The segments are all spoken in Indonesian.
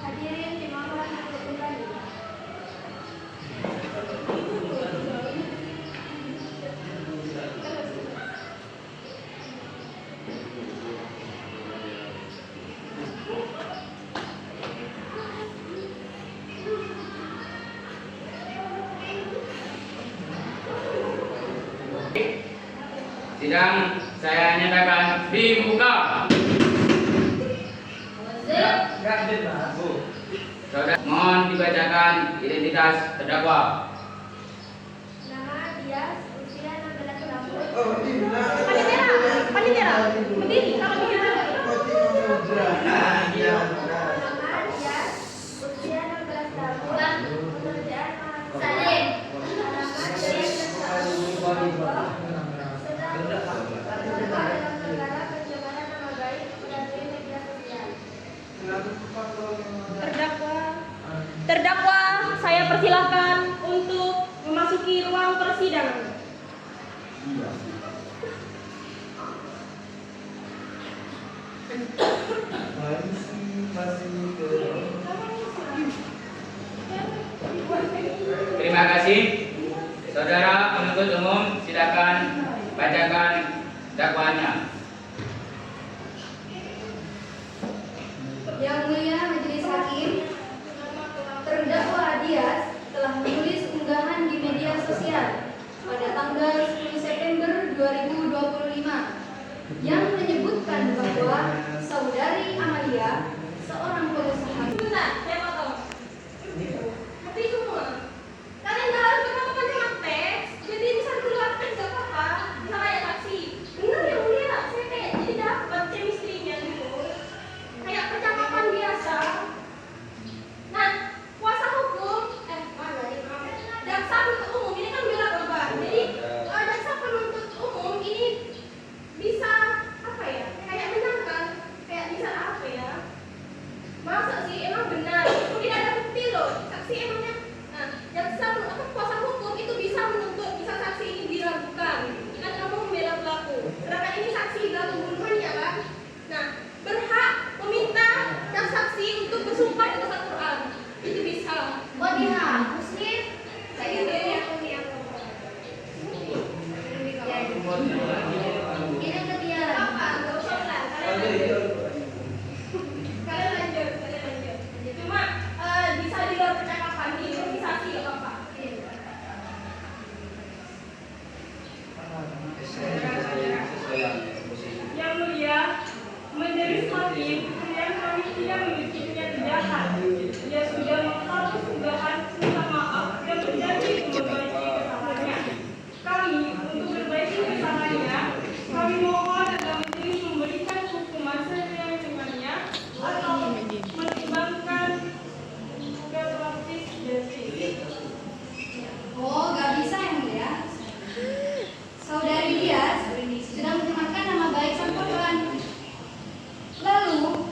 Hadirin dimohon untuk kembali. Sidang saya nyatakan dibuka. Saudara, mohon dibacakan identitas terdakwa. Nama Dias, usia 16 tahun. Panitera, berdiri. Nama Dias, usia 16 tahun. Pekerjaan Salim. Alamat dalam perkara pencemaran nama baik melalui media sosial. Terdakwa, saya persilahkan untuk memasuki ruang persidangan. Terima kasih. Saudara penuntut umum, silakan bacakan dakwaannya. Yang mulia Majelis Hakim, terdakwa Dias telah menulis unggahan di media sosial pada tanggal 10 September 2020 yang menyebutkan bahwa saudari Amalia seorang pengusaha. Sebentar, saya potong. Tapi semua, kalian gak harus berapa-apa teks. Jadi bisa keluar teks gak apa-apa. Bisa kayak saksi. Bener ya mulia, saya kayak jadi dapat chemistry-nya dulu. Kayak percakapan biasa. Nah, kuasa hukum, jaksa penuntut umum ini kan bela korban. Jadi jaksa penuntut umum ini bisa apa ya? Kayak menangkan, kayak bisa apa ya? Masa sih emang benar? Itu tidak ada bukti loh. Saksi emangnya. Nah, jaksa kuasa hukum itu bisa menuntut, bisa saksi ini diragukan. Kan kamu membela pelaku. Sedangkan ini saksi pelaku pembunuhannya kan? Nah, berhak meminta yang saksi untuk bersumpah di atas Al-Quran. Itu bisa. Oh dihapus nih. Saya Gitu. Mungkin yang ketiga lagi. Apa? Gak usah lah. Kalian lanjut. Cuma bisa di luar percakapan, di improvisasi gak apa-apa. Yang mulia, menjadi hakim, klien kami tidak memiliki niat jahat. Dia sudah menghapus dugaan minta maaf dan berjanji memperbaiki kesalahannya. Kami, untuk memperbaiki kesalahannya, kami mohon agar majelis memberikan hukuman sesuai-nya atau mempertimbangkan relatif justice. Oh, gak bisa yang mulia. Saudari Dias sudah mencemarkan nama baik sang korban. Lalu,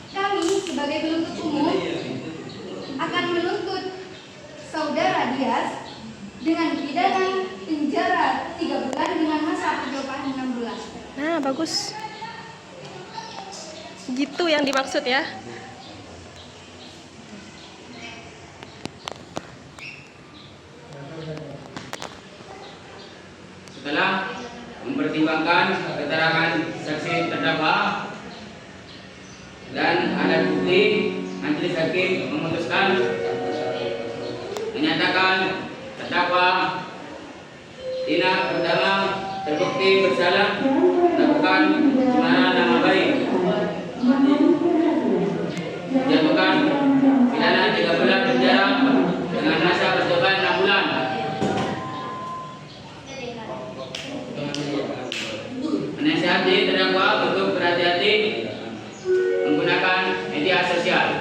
kami sebagai penuntut umum akan menuntut saudara Dias dengan pidana penjara 3 bulan dengan masa percobaan 6 bulan. Nah, bagus. Gitu yang dimaksud ya. Setelah mempertimbangkan keterangan saksi terdakwa dan alat bukti, majelis hakim memutuskan menyatakan terdakwa tindak pertama terbukti bersalah melakukan pencemaran nama baik, dijatuhkan pidana 3 bulan penjara dengan masa percobaan 6 bulan. Menasihati terdakwa untuk berhati-hati menggunakan media sosial.